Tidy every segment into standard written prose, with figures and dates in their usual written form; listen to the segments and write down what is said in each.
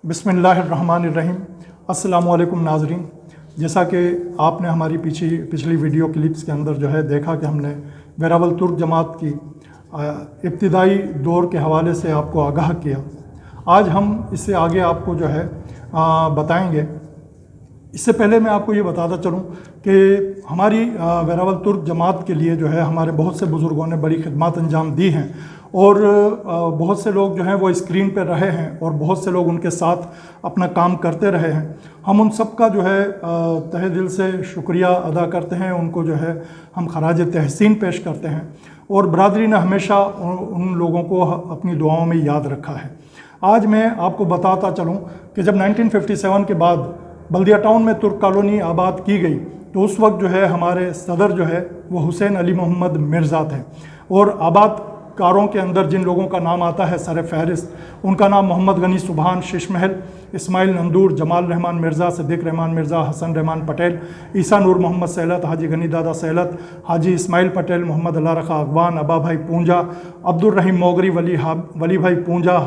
बिस्मिल्लाहिर्रहमानिर्रहीम। अस्सलामुअलैकुम नाज़रीन। जैसा कि आपने हमारी पिछली वीडियो क्लिप्स के अंदर जो है देखा कि हमने वेरावल तुर्क जमात की इब्तिदाई दौर के हवाले से आपको आगाह किया। आज हम इससे आगे आपको जो है बताएंगे। इससे पहले मैं आपको ये बताता चलूँ कि हमारी वेरावल तुर्क जमात के लिए जो है हमारे बहुत से बुज़ुर्गों ने बड़ी खिदमत अंजाम दी हैं और बहुत से लोग जो हैं वो स्क्रीन पर रहे हैं और बहुत से लोग उनके साथ अपना काम करते रहे हैं। हम उन सब का जो है तहे दिल से शुक्रिया अदा करते हैं, उनको जो है हम खराज तहसीन पेश करते हैं और बरादरी ने हमेशा उन लोगों को अपनी दुआओं में याद रखा है। आज मैं आपको बताता चलूँ कि जब 1957 के बाद बल्दिया टाउन में तुर्क कॉलोनी आबाद की गई तो उस वक्त जो है हमारे सदर जो है वो हुसैन अली मोहम्मद मिर्ज़ा थे और आबाद कारों के अंदर जिन लोगों का नाम आता है सर फहरिस्त, उनका नाम मोहम्मद गनी सुबहान, शीशमहल, इस्माइल नंदूर, जमाल रहमान मिर्ज़ा, सिद्दीक़ रहमान मिर्ज़ा, हसन रहमान पटेल, ईसा नूर मोहम्मद सैलत, हाजी गनी दादा सैलत, हाजी इस्माइल पटेल, मोहम्मद अल्लाह रखा अगवान, अबा भाई पूंजा, अब्दुल रहीम मोगरी, वली भाई पूंजा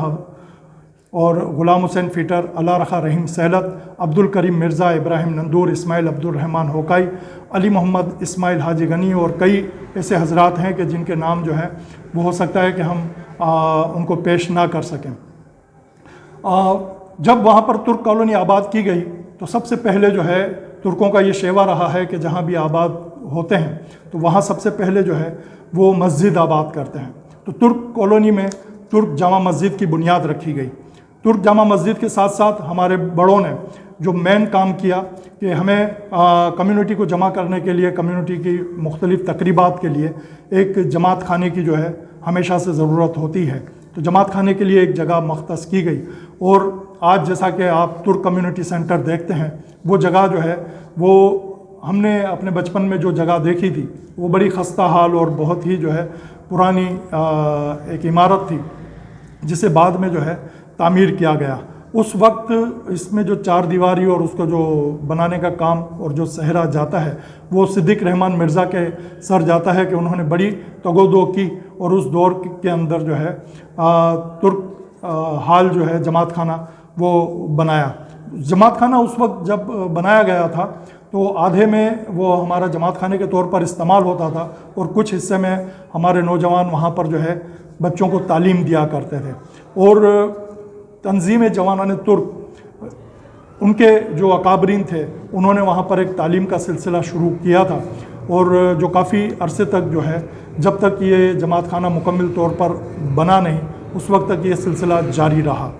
और गुलाम हुसैन फ़ीटर, अल्लाह रखा रहीम सैलत, अब्दुल करीम मिर्ज़ा, इब्राहिम नंदूर, इस्माइल अब्दुल रहमान होकाई, अली मोहम्मद इस्माइल हाजी गनी और कई ऐसे हजरात हैं कि जिनके नाम जो है वो हो सकता है कि हम उनको पेश ना कर सकें। जब वहाँ पर तुर्क कॉलोनी आबाद की गई तो सबसे पहले जो है तुर्कों का ये शेवा रहा है कि जहाँ भी आबाद होते हैं तो वहाँ सबसे पहले जो है वो मस्जिद आबाद करते हैं। तो तुर्क कॉलोनी में तुर्क जामा मस्जिद की बुनियाद रखी गई। तुर्क जामा मस्जिद के साथ साथ हमारे बड़ों ने जो मेन काम किया कि हमें कम्युनिटी को जमा करने के लिए, कम्युनिटी की मुख्तलिफ़ तकरीबात के लिए एक जमात खाने की जो है हमेशा से ज़रूरत होती है। तो जमात खाने के लिए एक जगह मख्तस की गई और आज जैसा कि आप तुर्क कम्युनिटी सेंटर देखते हैं, वो जगह जो है वो हमने अपने बचपन में जो जगह देखी थी वो बड़ी खस्ता हाल और बहुत ही जो है पुरानी एक इमारत थी जिसे बाद में जो है तामीर किया गया। उस वक्त इसमें जो चार दीवारी और उसको जो बनाने का काम और जो सहरा जाता है वो सिद्दीक़ रहमान मिर्ज़ा के सर जाता है कि उन्होंने बड़ी तगोदो की और उस दौर के अंदर जो है तुर्क हाल जो है जमात खाना वो बनाया। जमात खाना उस वक्त जब बनाया गया था तो आधे में वो हमारा जमात खाने के तौर पर इस्तेमाल होता था और कुछ हिस्से में हमारे नौजवान वहाँ पर जो है बच्चों को तालीम दिया करते थे। और तंजीम जवानान तुर्क उनके जो अकाबरीन थे उन्होंने वहाँ पर एक तालीम का सिलसिला शुरू किया था और जो काफ़ी अरसे तक जो है जब तक ये जमात खाना मुकम्मल तौर पर बना नहीं उस वक्त तक ये सिलसिला जारी रहा।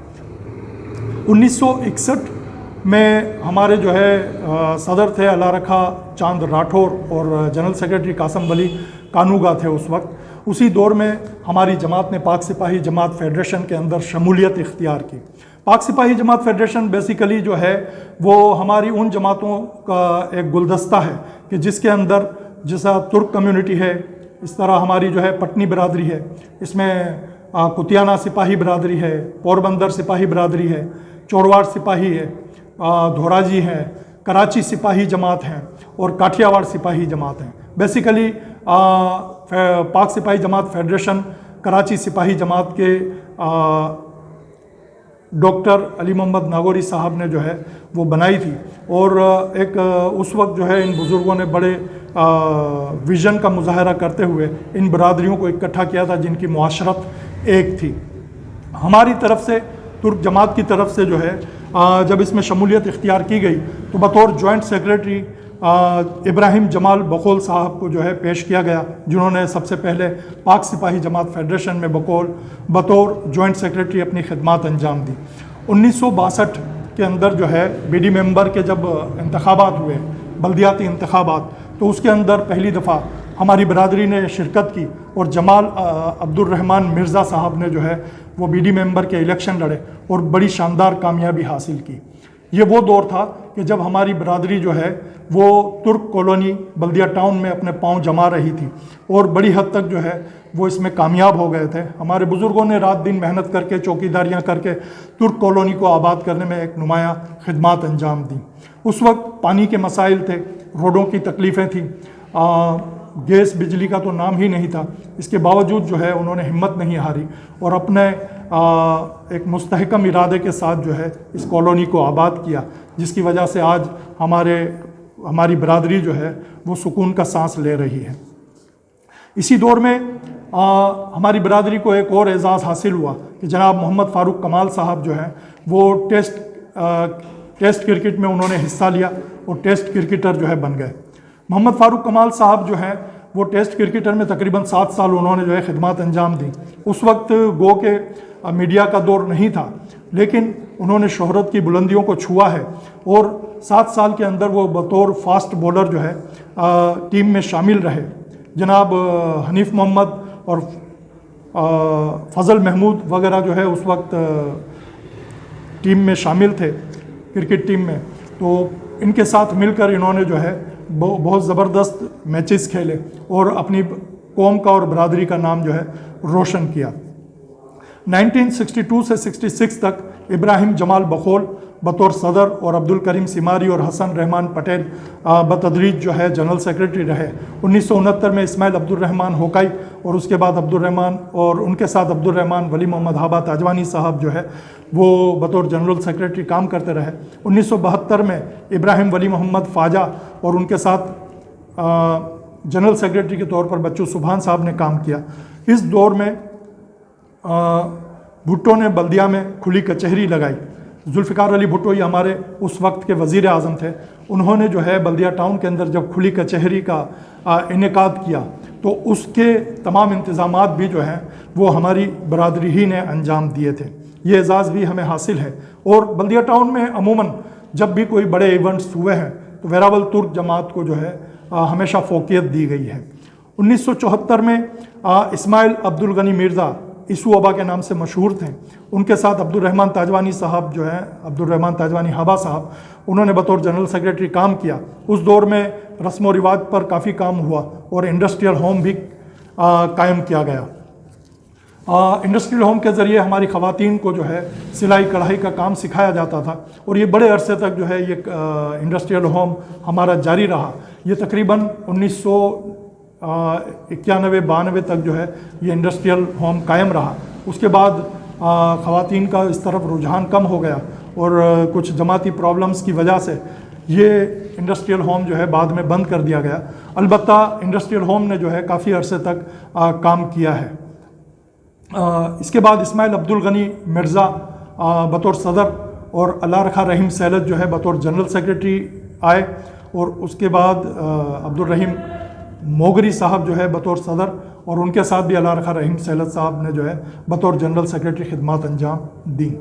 1961 में हमारे जो है सदर थे अल्लाह रखा चांद राठौर और जनरल सेक्रेटरी कासम वली कानूगा थे उस वक्त। उसी दौर में हमारी जमात ने पाक सिपाही जमात फेडरेशन के अंदर शमूलियत इख्तियार की। पाक सिपाही जमात फेडरेशन बेसिकली जो है वो हमारी उन जमातों का एक गुलदस्ता है कि जिसके अंदर जैसा तुर्क कम्युनिटी है इस तरह हमारी जो है पटनी बिरादरी है, इसमें कुतियाना सिपाही बिरादरी है, पोरबंदर सिपाही बिरादरी है, चोरवाड़ सिपाही है, धोराजी है, कराची सिपाही जमात हैं और काठियावाड़ सिपाही जमात हैं। बेसिकली पाक सिपाही जमात फेडरेशन कराची सिपाही जमात के डॉक्टर अली मोहम्मद नागौरी साहब ने जो है वो बनाई थी और एक उस वक्त जो है इन बुज़ुर्गों ने बड़े विज़न का मुजाहरा करते हुए इन बरादरियों को इकट्ठा किया था जिनकी मुआशरत एक थी। हमारी तरफ से तुर्क जमात की तरफ से जो है जब इसमें शमूलियत इख्तियार की गई तो बतौर जॉइंट सेक्रेटरी इब्राहिम जमाल बकोल साहब को जो है पेश किया गया, जिन्होंने सबसे पहले पाक सिपाही जमात फेडरेशन में बतौर जॉइंट सेक्रेटरी अपनी खिदमत अंजाम दी। 1962 के अंदर जो है बीडी मेंबर के जब इंतखाबात हुए, बल्दियाती इंतखाबात, तो उसके अंदर पहली दफ़ा हमारी बरादरी ने शिरकत की और जमाल अब्दुल रहमान मिर्ज़ा साहब ने जो है वो बीडी मेंबर के इलेक्शन लड़े और बड़ी शानदार कामयाबी हासिल की। ये वो दौर था कि जब हमारी बरादरी जो है वो तुर्क कॉलोनी बल्दिया टाउन में अपने पांव जमा रही थी और बड़ी हद तक जो है वो इसमें कामयाब हो गए थे। हमारे बुज़ुर्गों ने रात दिन मेहनत करके चौकीदारियां करके तुर्क कॉलोनी को आबाद करने में एक नुमायाँ खिदमत अंजाम दी। उस वक्त पानी के मसाइल थे, रोडों की तकलीफ़ें थीं, गैस बिजली का तो नाम ही नहीं था। इसके बावजूद जो है उन्होंने हिम्मत नहीं हारी और अपने एक मुस्तहकम इरादे के साथ जो है इस कॉलोनी को आबाद किया, जिसकी वजह से आज हमारी बरादरी जो है वो सुकून का सांस ले रही है। इसी दौर में हमारी बरादरी को एक और एज़ाज़ हासिल हुआ कि जनाब मोहम्मद फ़ारूक कमाल साहब जो हैं वो टेस्ट क्रिकेट में उन्होंने हिस्सा लिया और टेस्ट क्रिकेटर जो है बन गए। मोहम्मद फ़ारूक कमाल साहब जो हैं वो टेस्ट क्रिकेटर में तकरीबन 7 साल उन्होंने जो है खिदमत अंजाम दी। उस वक्त गो के मीडिया का दौर नहीं था, लेकिन उन्होंने शोहरत की बुलंदियों को छुआ है और 7 साल के अंदर वो बतौर फास्ट बॉलर जो है टीम में शामिल रहे। जनाब हनीफ मोहम्मद और फजल महमूद वगैरह जो है उस वक्त टीम में शामिल थे, क्रिकेट टीम में। तो इनके साथ मिलकर इन्होंने जो है बहुत ज़बरदस्त मैचेस खेले और अपनी कौम का और बरादरी का नाम जो है रोशन किया। 1962 से 66 तक इब्राहिम जमाल बखोल बतौर सदर और अब्दुल करीम सिमारी और हसन रहमान पटेल बतदरीज जो है जनरल सेक्रेटरी रहे। 1969 में इस्माइल अब्दुल रहमान होकाई और उसके बाद अब्दुल रहमान और उनके साथ अब्दुल रहमान वली मोहम्मद हाबा ताजवानी साहब जो है वो बतौर जनरल सेक्रेटरी काम करते रहे। 1972 में इब्राहिम वली मोहम्मद फ़ाजा और उनके साथ जनरल सेक्रेटरी के तौर पर बच्चू सुबहान साहब ने काम किया। इस दौर में भुट्टो ने बल्दिया में खुली कचहरी लगाई। जुल्फ़िकार अली भुट्टो ये हमारे उस वक्त के वज़ीर आज़म थे। उन्होंने जो है बल्दिया टाउन के अंदर जब खुली कचहरी का इनेकाद किया तो उसके तमाम इंतज़ामात भी जो हैं वो हमारी बरादरी ही ने अंजाम दिए थे। ये एज़ाज़ भी हमें हासिल है। और बल्दिया टाउन में अमूमन जब भी कोई बड़े इवेंट्स हुए हैं तो वेरावल तुर्क जमात को जो है हमेशा फ़ोकियत दी गई है। 1974 में इस्माइल अब्दुल गनी मिर्ज़ा इसू अबा के नाम से मशहूर थे। उनके साथ अब्दुल रहमान ताजवानी साहब जो हैं, अब्दुल रहमान ताजवानी हाबा साहब, उन्होंने बतौर जनरल सेक्रेटरी काम किया। उस दौर में रस्म व रिवाज पर काफ़ी काम हुआ और इंडस्ट्रियल होम भी कायम किया गया। इंडस्ट्रियल होम के ज़रिए हमारी ख़वातीन को जो है सिलाई कढ़ाई का काम सिखाया जाता था और ये बड़े अरसे तक जो है ये इंडस्ट्रियल होम हमारा जारी रहा। ये तकरीबन 1991-92 तक जो है ये इंडस्ट्रियल होम कायम रहा। उसके बाद ख़वातीन का इस तरफ रुझान कम हो गया और कुछ जमाती प्रॉब्लम्स की वजह से ये इंडस्ट्रियल होम जो है बाद में बंद कर दिया गया। अलबत्ता इंडस्ट्रियल होम ने जो है काफ़ी अरसे तक काम किया है। इसके बाद इस्माइल अब्दुल गनी मिर्ज़ा बतौर सदर और अल्लाह रखा रहीम सैलत जो है बतौर जनरल सेक्रेटरी आए और उसके बाद अब्दुल रहीम मोगरी साहब जो है बतौर सदर और उनके साथ भी अल्लाह रखा रहीम सैलत साहब ने जो है बतौर जनरल सेक्रेटरी खिदमत अंजाम दी।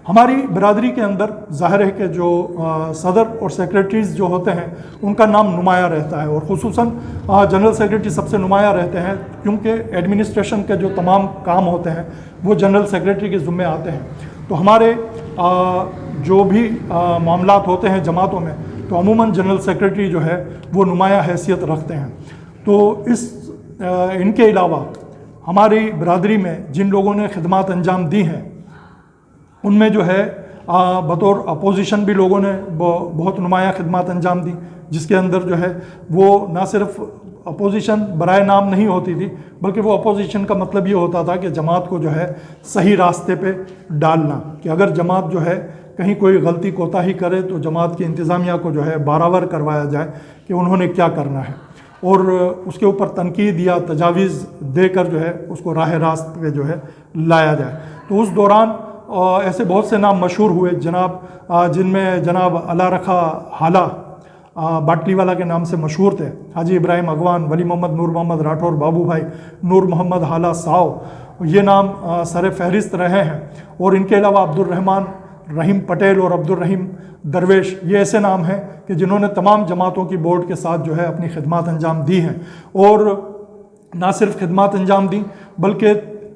हमारी बरादरी के अंदर ज़ाहिर है कि जो सदर और सेक्रेटरीज़ जो होते हैं उनका नाम नुमाया रहता है और ख़ुसूसन जनरल सेक्रेटरी सबसे नुमाया रहते हैं, क्योंकि एडमिनिस्ट्रेशन के जो तमाम काम होते हैं वो जनरल सेक्रेटरी के ज़िम्मे आते हैं। तो हमारे जो भी मामलात होते हैं जमातों में तो अमूमन जनरल सेक्रेटरी जो है वो नुमाया हैसियत रखते हैं। तो इनके अलावा हमारी बरादरी में जिन लोगों ने खिदमत अंजाम दी हैं उनमें जो है बतौर अपोजिशन भी लोगों ने बहुत नुमाया खिदमत अंजाम दी, जिसके अंदर जो है वो ना सिर्फ अपोजिशन बराए नाम नहीं होती थी, बल्कि वो अपोजिशन का मतलब ये होता था कि जमात को जो है सही रास्ते पे डालना, कि अगर जमात जो है कहीं कोई गलती कोताही करे तो जमात की इंतज़ामिया को जो है बारावर करवाया जाए कि उन्होंने क्या करना है और उसके ऊपर तनकीद या तजावीज़ देकर जो है उसको राह रास्त पे जो है लाया जाए। तो उस दौरान ऐसे बहुत से नाम मशहूर हुए जिनमें जनाब अला रखा हाला बाटली वाला के नाम से मशहूर थे, हाजी इब्राहिम अगवान, वली मोहम्मद नूर मोहम्मद राठौर बाबू भाई, नूर मोहम्मद हाला साव, ये नाम सर फहरिस्त रहे हैं। और इनके अलावा अब्दुल रहमान रहीम पटेल और अब्दुल रहीम दरवेश, ये ऐसे नाम हैं कि जिन्होंने तमाम जमातों की बोर्ड के साथ जो है अपनी खिदमत अंजाम दी हैं और ना सिर्फ खिदमत अंजाम दी बल्कि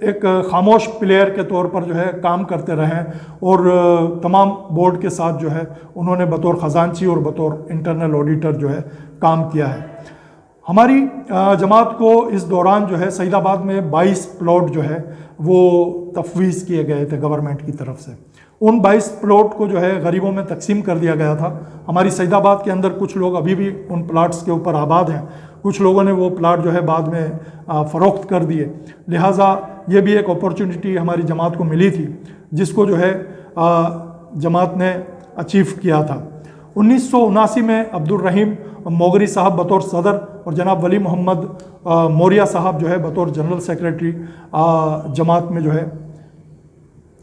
एक खामोश प्लेयर के तौर पर जो है काम करते रहे और तमाम बोर्ड के साथ जो है उन्होंने बतौर ख़जानची और बतौर इंटरनल ऑडिटर जो है काम किया है। हमारी जमात को इस दौरान जो है सईदाबाद में 22 प्लॉट जो है वो तफवीज़ किए गए थे गवर्नमेंट की तरफ से। उन 22 प्लॉट को जो है गरीबों में तकसीम कर दिया गया था। हमारी सईदाबाद के अंदर कुछ लोग अभी भी उन प्लाट्स के ऊपर आबाद हैं। कुछ लोगों ने वो प्लाट जो है बाद में फ़रोख्त कर दिए। लिहाजा ये भी एक अपॉर्चुनिटी हमारी जमात को मिली थी जिसको जो है जमात ने अचीव किया था। 1979 में अब्दुल रहीम मोगरी साहब बतौर सदर और जनाब वली मोहम्मद मौर्या साहब जो है बतौर जनरल सेक्रेटरी जमात में जो है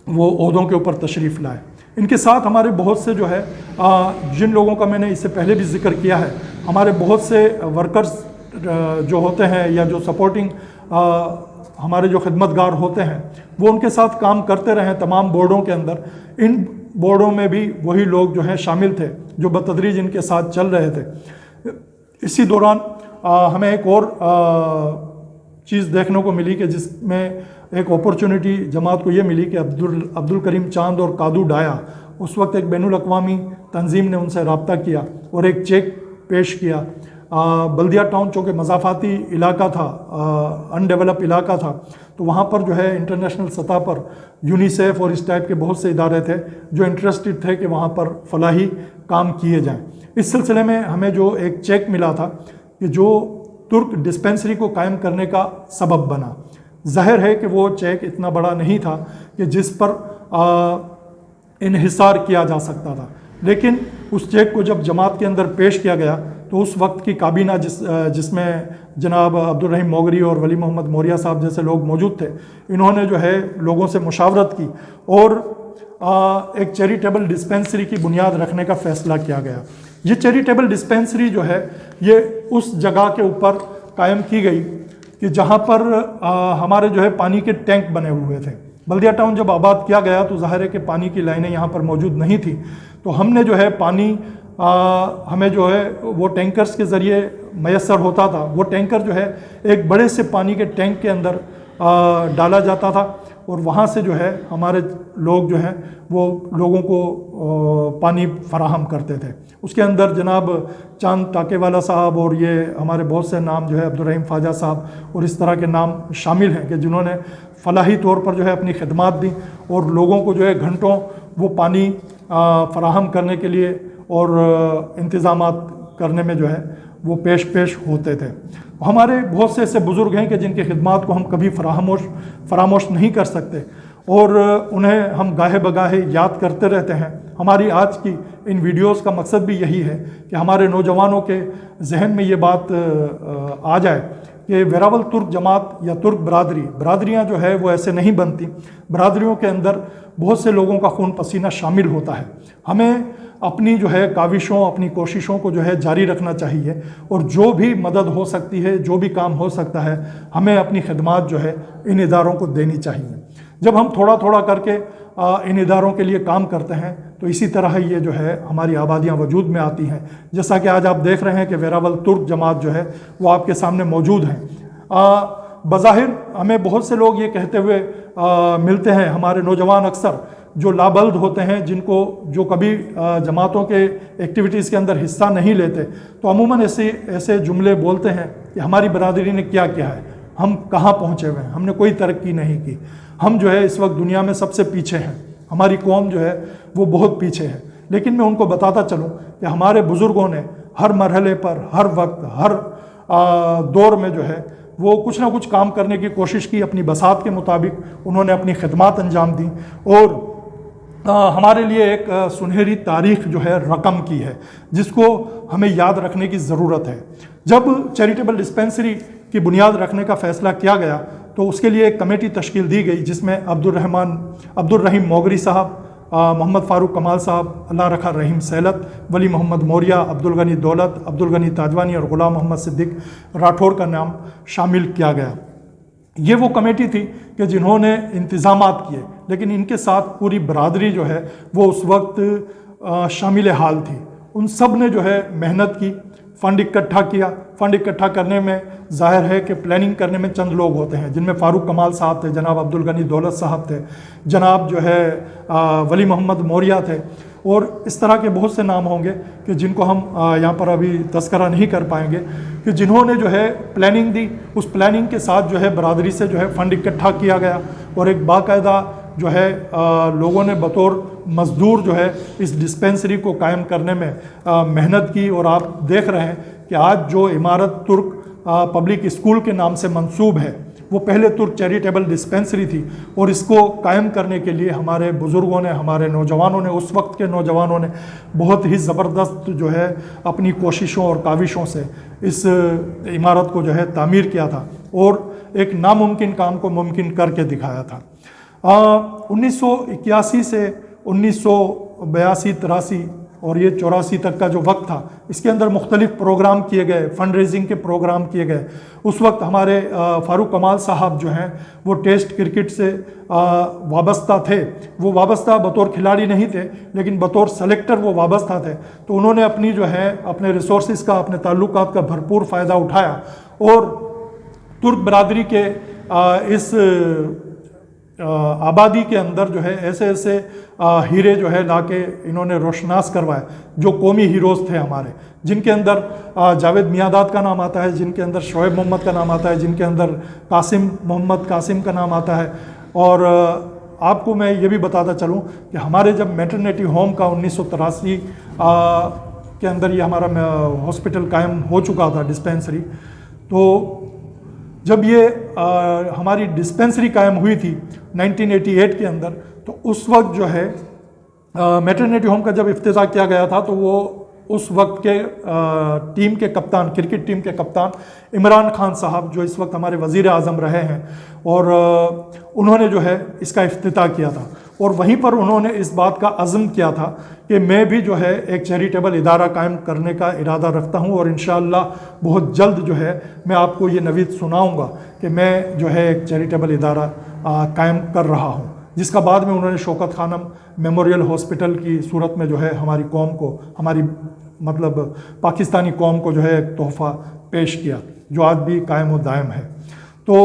वो ओहदों के ऊपर तशरीफ़ लाए। इनके साथ हमारे बहुत से जो है जिन लोगों का मैंने इससे पहले भी जिक्र किया है, हमारे बहुत से वर्कर्स जो होते हैं या जो सपोर्टिंग हमारे जो खिदमतगार होते हैं वो उनके साथ काम करते रहे तमाम बोर्डों के अंदर। इन बोर्डों में भी वही लोग जो हैं शामिल थे जो बतदरीज इनके साथ चल रहे थे। इसी दौरान हमें एक और चीज़ देखने को मिली कि जिसमें एक अपॉर्चुनिटी जमात को ये मिली कि अब्दुल करीम चांद और कादू डाया, उस वक्त एक बैनुल अक़वामी तंजीम ने उनसे रब्ता किया और एक चेक पेश किया। बल्दिया टाउन चूँकि मज़ाफ़ाती इलाका था, अनडेवलप इलाका था, तो वहाँ पर जो है इंटरनेशनल सतह पर यूनिसेफ और इस टाइप के बहुत से इदारे थे जो इंटरेस्टेड थे कि वहाँ पर फलाही काम किए जाएँ। इस सिलसिले में हमें जो एक चेक मिला था कि जो तुर्क डिस्पेंसरी को कायम करने का सबब बना। ज़ाहिर है कि वो चेक इतना बड़ा नहीं था कि जिस पर इन्हिसार किया जा सकता था, लेकिन उस चेक को जब जमात के अंदर पेश किया गया तो उस वक्त की काबीना जिसमें जनाब अब्दुल रहीम मोगरी और वली मोहम्मद मौर्या साहब जैसे लोग मौजूद थे, इन्होंने जो है लोगों से मुशावरत की और एक चैरिटेबल डिस्पेंसरी की बुनियाद रखने का फ़ैसला किया गया। ये चैरिटेबल डिस्पेंसरी जो है ये उस जगह के ऊपर कायम की गई कि जहाँ पर हमारे जो है पानी के टैंक बने हुए थे। बल्दिया टाउन जब आबाद किया गया तो ज़ाहिर है कि पानी की लाइनें यहाँ पर मौजूद नहीं थी, तो हमने जो है पानी हमें जो है वो टैंकर्स के ज़रिए मैसर होता था। वो टैंकर जो है एक बड़े से पानी के टैंक के अंदर डाला जाता था और वहाँ से जो है हमारे लोग जो हैं वो लोगों को पानी फराहम करते थे। उसके अंदर जनाब चांद टाकेवाला साहब और ये हमारे बहुत से नाम जो है अब्दुल रहीम ख्वाजा साहब और इस तरह के नाम शामिल हैं कि जिन्होंने फलाही तौर पर जो है अपनी खिदमात दी और लोगों को जो है घंटों वो पानी फराहम करने के लिए और इंतज़ामात करने में जो है वो पेश होते थे। हमारे बहुत से ऐसे बुज़ुर्ग हैं कि जिनकी खिदमात को हम कभी फरामोश नहीं कर सकते और उन्हें हम गाहे बगाहे याद करते रहते हैं। हमारी आज की इन वीडियोस का मकसद भी यही है कि हमारे नौजवानों के जहन में ये बात आ जाए कि वेरावल तुर्क जमात या तुर्क बरादरियाँ जो है वो ऐसे नहीं बनती। बरादरियों के अंदर बहुत से लोगों का खून पसीना शामिल होता है। हमें अपनी जो है काविशों, अपनी कोशिशों को जो है जारी रखना चाहिए और जो भी मदद हो सकती है, जो भी काम हो सकता है, हमें अपनी खिदमात जो है इन इदारों को देनी चाहिए। जब हम थोड़ा थोड़ा करके इन इदारों के लिए काम करते हैं तो इसी तरह ये जो है हमारी आबादियाँ वजूद में आती हैं। जैसा कि आज आप देख रहे हैं कि वेरावल तुर्क जमात जो है वो आपके सामने मौजूद हैं। बज़ाहिर हमें बहुत से लोग ये कहते हुए मिलते हैं, हमारे नौजवान अक्सर जो लाबल्द होते हैं, जिनको जो कभी जमातों के एक्टिविटीज़ के अंदर हिस्सा नहीं लेते, तो अमूमन ऐसे जुमले बोलते हैं कि हमारी बरादरी ने क्या किया है, हम कहाँ पहुँचे हुए हैं, हमने कोई तरक्की नहीं की, हम जो है इस वक्त दुनिया में सबसे पीछे हैं, हमारी कौम जो है वो बहुत पीछे है। लेकिन मैं उनको बताता चलूँ कि हमारे बुज़ुर्गों ने हर मरहले पर, हर वक्त, हर दौर में जो है वो कुछ ना कुछ काम करने की कोशिश की। अपनी बसात के मुताबिक उन्होंने अपनी खिदमात अंजाम दी और हमारे लिए एक सुनहरी तारीख जो है रकम की है, जिसको हमें याद रखने की ज़रूरत है। जब चैरिटेबल डिस्पेंसरी की बुनियाद रखने का फ़ैसला किया गया तो उसके लिए एक कमेटी तश्कील दी गई जिसमें अब्दुल रहीम मोगरी साहब, मोहम्मद फ़ारूक कमाल साहब, अल्लाह रखा रहीम सैलत, वली मोहम्मद मौर्या, अब्दुल गनी दौलत, अब्दुल गनी ताजवानी और ग़ुलाम मोहम्मद सिद्दीक राठौर का नाम शामिल किया गया। ये वो कमेटी थी कि जिन्होंने इंतज़ामात किए, लेकिन इनके साथ पूरी बरादरी जो है वो उस वक्त शामिल हाल थी। उन सब ने जो है मेहनत की, फ़ंड इकट्ठा किया। फ़ंड इकट्ठा करने में ज़ाहिर है कि प्लानिंग करने में चंद लोग होते हैं, जिनमें फ़ारूक कमाल साहब थे, जनाब अब्दुल गनी दौलत साहब थे, जनाब जो है वली मोहम्मद मौर्या थे और इस तरह के बहुत से नाम होंगे कि जिनको हम यहाँ पर अभी तस्करा नहीं कर पाएंगे, कि जिन्होंने जो है प्लानिंग दी। उस प्लानिंग के साथ जो है बरादरी से जो है फ़ंड इकट्ठा किया गया और एक बाकायदा जो है लोगों ने बतौर मज़दूर जो है इस डिस्पेंसरी को कायम करने में मेहनत की। और आप देख रहे हैं कि आज जो इमारत तुर्क पब्लिक स्कूल के नाम से मंसूब है, वो पहले तुर्क चैरिटेबल डिस्पेंसरी थी और इसको कायम करने के लिए हमारे बुज़ुर्गों ने, हमारे नौजवानों ने, उस वक्त के नौजवानों ने बहुत ही ज़बरदस्त जो है अपनी कोशिशों और काविशों से इस इमारत को जो है तामीर किया था और एक नामुमकिन काम को मुमकिन करके दिखाया था। 1981 से 1982-83 और ये 84 तक का जो वक्त था, इसके अंदर मुख्तलिफ प्रोग्राम किए गए, फंड रेजिंग के प्रोग्राम किए गए। उस वक्त हमारे फ़ारूक कमाल साहब जो हैं वो टेस्ट क्रिकेट से वाबस्ता थे। वो वाबस्ता बतौर खिलाड़ी नहीं थे, लेकिन बतौर सेलेक्टर वो वाबस्ता थे। तो उन्होंने अपनी जो है अपने रिसोर्सेज का, अपने ताल्लुकात का भरपूर फ़ायदा उठाया और तुर्क बरादरी के इस आबादी के अंदर जो है ऐसे ऐसे हीरे जो है लाके इन्होंने रोशनास करवाए, जो कौमी हीरोज़ थे हमारे, जिनके अंदर जावेद मियादाद का नाम आता है, जिनके अंदर शोएब मोहम्मद का नाम आता है, जिनके अंदर मोहम्मद कासिम का नाम आता है। और आपको मैं ये भी बताता चलूँ कि हमारे जब मैटरनिटी होम का 1983 के अंदर ये हमारा हॉस्पिटल कायम हो चुका था, डिस्पेंसरी, तो जब ये हमारी डिस्पेंसरी कायम हुई थी 1988 के अंदर, तो उस वक्त जो है मैटरनिटी होम का जब इफ्तिताह किया गया था, तो वो उस वक्त के टीम के कप्तान, क्रिकेट टीम के कप्तान इमरान खान साहब, जो इस वक्त हमारे वज़ीर आज़म रहे हैं, और उन्होंने जो है इसका इफ्तिताह किया था। और वहीं पर उन्होंने इस बात का अज़्म किया था कि मैं भी जो है एक चैरिटेबल इदारा कायम करने का इरादा रखता हूं और इंशाअल्लाह बहुत जल्द जो है मैं आपको ये नवीद सुनाऊंगा कि मैं जो है एक चैरिटेबल इदारा कायम कर रहा हूं, जिसका बाद में उन्होंने शौकत खानम मेमोरियल हॉस्पिटल की सूरत में जो है हमारी कौम को, हमारी मतलब पाकिस्तानी कौम को जो है एक तोहफ़ा पेश किया, जो आज भी कायम व दायम है। तो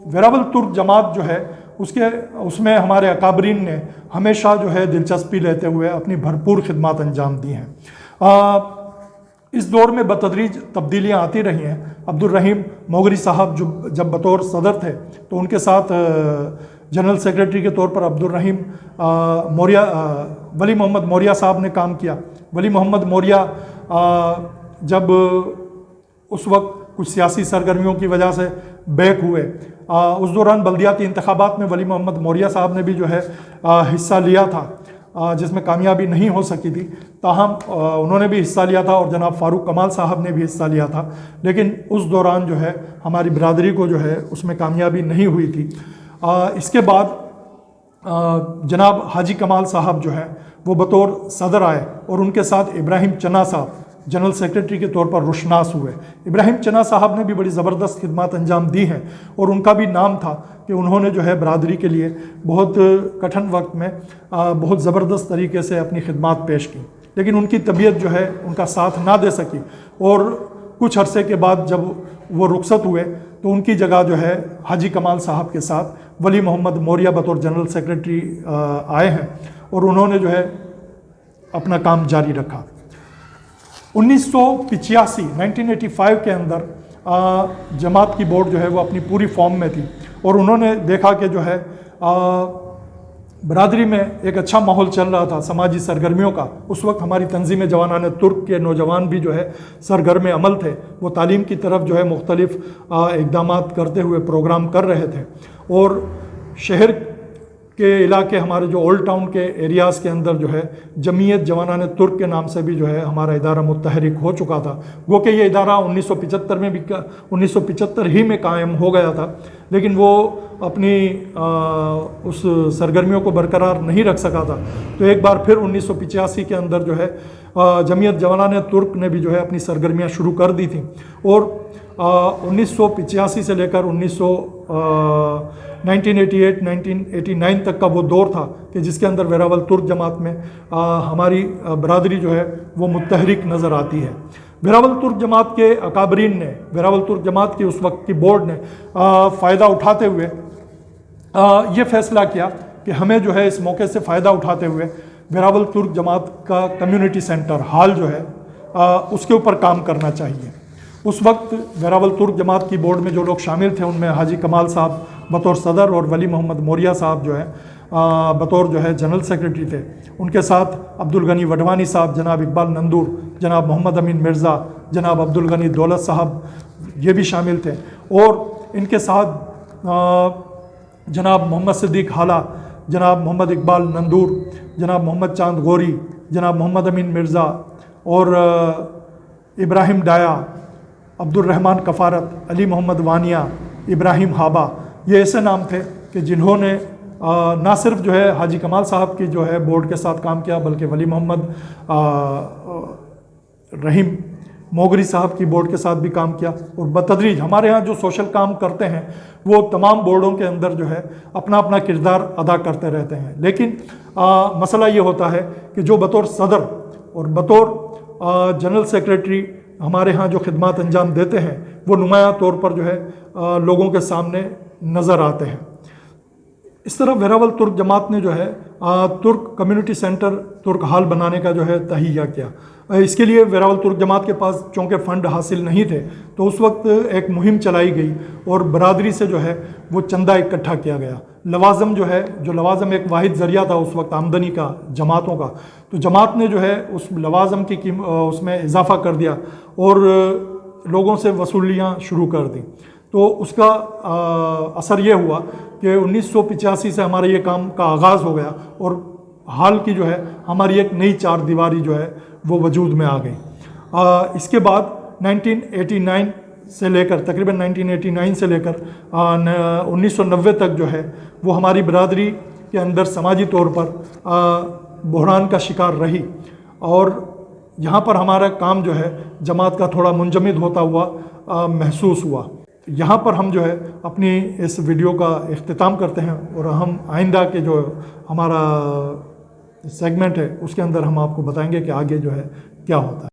वेरावल तुर्क जमात जो है उसमें हमारे अकाबरीन ने हमेशा जो है दिलचस्पी लेते हुए अपनी भरपूर खिदमत अंजाम दी हैं। इस दौर में बतदरीज तब्दीलियाँ आती रही हैं। अब्दुल रहीम मोगरी साहब जो जब बतौर सदर थे, तो उनके साथ जनरल सेक्रेटरी के तौर पर अब्दुल रहीम वली मोहम्मद मौर्या साहब ने काम किया। वली मोहम्मद मौर्या जब उस वक्त कुछ सियासी सरगर्मियों की वजह से बैक हुए, उस दौरान बल्दियाती इंतखाबात में वली मोहम्मद मौर्या साहब ने भी जो है हिस्सा लिया था, जिसमें कामयाबी नहीं हो सकी थी। ताहम उन्होंने भी हिस्सा लिया था और जनाब फ़ारूक कमाल साहब ने भी हिस्सा लिया था, लेकिन उस दौरान जो है हमारी बिरादरी को जो है उसमें कामयाबी नहीं हुई थी। इसके बाद जनाब हाजी कमाल साहब जो है वो बतौर सदर आए और उनके साथ इब्राहिम चना साहब जनरल सेक्रेटरी के तौर पर रुशनास हुए। इब्राहिम चना साहब ने भी बड़ी ज़बरदस्त खिदमत अंजाम दी हैं और उनका भी नाम था कि उन्होंने जो है बरादरी के लिए बहुत कठिन वक्त में बहुत ज़बरदस्त तरीके से अपनी खिदमत पेश की, लेकिन उनकी तबीयत जो है उनका साथ ना दे सकी और कुछ अरसे के बाद जब वो रुखसत हुए तो उनकी जगह जो है हाजी कमाल साहब के साथ वली मोहम्मद मौर्या बतौर जनरल सेक्रेटरी आए हैं और उन्होंने जो है अपना काम जारी रखा। 1985 के अंदर जमात की बोर्ड जो है वो अपनी पूरी फॉर्म में थी और उन्होंने देखा कि जो है बरादरी में एक अच्छा माहौल चल रहा था समाजी सरगर्मियों का। उस वक्त हमारी तंजीम जवानान तुर्क के नौजवान भी जो है सरगर्म अमल थे, वो तालीम की तरफ जो है मुख्तलिफ इक़दाम करते हुए प्रोग्राम कर रहे थे और शहर के इलाके, हमारे जो ओल्ड टाउन के एरियाज़ के अंदर जो है जमीयत जवानान तुर्क के नाम से भी जो है हमारा इदारा मुतहरिक हो चुका था। वो कि ये इदारा 1975 में भी 1975 ही में कायम हो गया था, लेकिन वो अपनी उस सरगर्मियों को बरकरार नहीं रख सका था। तो एक बार फिर 1985 के अंदर जो है जमीयत जवानान तुर्क ने भी जो है अपनी सरगर्मियाँ शुरू कर दी थी और 1985 से लेकर 1988-1989 तक का वो दौर था कि जिसके अंदर वेरावल तुर्क जमात में हमारी बरादरी जो है वो मुतहरिक नज़र आती है। वेरावल तुर्क जमात के अकाबरीन ने, वेरावल तुर्क जमात की उस वक्त की बोर्ड ने फ़ायदा उठाते हुए ये फ़ैसला किया कि हमें जो है इस मौके से फ़ायदा उठाते हुए वेरावल तुर्क जमात का कम्युनिटी सेंटर हॉल जो है उसके ऊपर काम करना चाहिए। उस वक्त वेरावल तुर्क जमात की बोर्ड में जो लोग शामिल थे उनमें हाजी कमाल साहब बतौर सदर और वली मोहम्मद मौर्या साहब जो है बतौर जो है जनरल सेक्रेटरी थे। उनके साथ अब्दुल गनी वडवानी साहब, जनाब इकबाल नंदूर, जनाब मोहम्मद अमीन मिर्ज़ा, जनाब अब्दुल गनी दौलत साहब, ये भी शामिल थे। और इनके साथ जनाब मोहम्मद सिद्दीक हाला, जनाब मोहम्मद इकबाल नंदूर, जनाब मोहम्मद चांद गौरी, जनाब मोहम्मद अमीन मिर्ज़ा और इब्राहिम डाया, अब्दुल रहमान कफ़ारत, अली मोहम्मद वानिया, इब्राहिम हाबा, ये ऐसे नाम थे कि जिन्होंने ना सिर्फ जो है हाजी कमाल साहब की जो है बोर्ड के साथ काम किया, बल्कि वली मोहम्मद रहीम मोगरी साहब की बोर्ड के साथ भी काम किया। और बतदरीज हमारे यहाँ जो सोशल काम करते हैं वो तमाम बोर्डों के अंदर जो है अपना अपना किरदार अदा करते रहते हैं। लेकिन मसला ये होता है कि जो बतौर सदर और बतौर जनरल सेक्रेटरी हमारे यहाँ जो खिदमत अंजाम देते हैं वो नुमाया तौर पर जो है लोगों के सामने नज़र आते हैं। इस तरह वेरावल तुर्क जमात ने जो है तुर्क कम्युनिटी सेंटर तुर्क हाल बनाने का जो है तहिया किया। इसके लिए वेरावल तुर्क जमात के पास चूँकि फ़ंड हासिल नहीं थे तो उस वक्त एक मुहिम चलाई गई और बरादरी से जो है वो चंदा इकट्ठा किया गया। लवाज़म जो है, जो लवाज़म एक वाहिद ज़रिया था उस वक्त आमदनी का जमातों का, तो जमात ने जो है उस लवाज़म की उसमें इजाफ़ा कर दिया और लोगों से वसूलियाँ शुरू कर दी। तो उसका असर ये हुआ कि 1985 से हमारा ये काम का आगाज़ हो गया और हाल की जो है हमारी एक नई चार दीवारी जो है वो वजूद में आ गई। इसके बाद 1989 से लेकर तकरीबन 1989 से लेकर 1990 तक जो है वो हमारी बरादरी के अंदर समाजी तौर पर बहरान का शिकार रही और यहाँ पर हमारा काम जो है जमात का थोड़ा मुंजमद होता हुआ महसूस हुआ। यहाँ पर हम जो है अपनी इस वीडियो का इख्तिताम करते हैं और हम आइंदा के जो हमारा सेगमेंट है उसके अंदर हम आपको बताएंगे कि आगे जो है क्या होता है।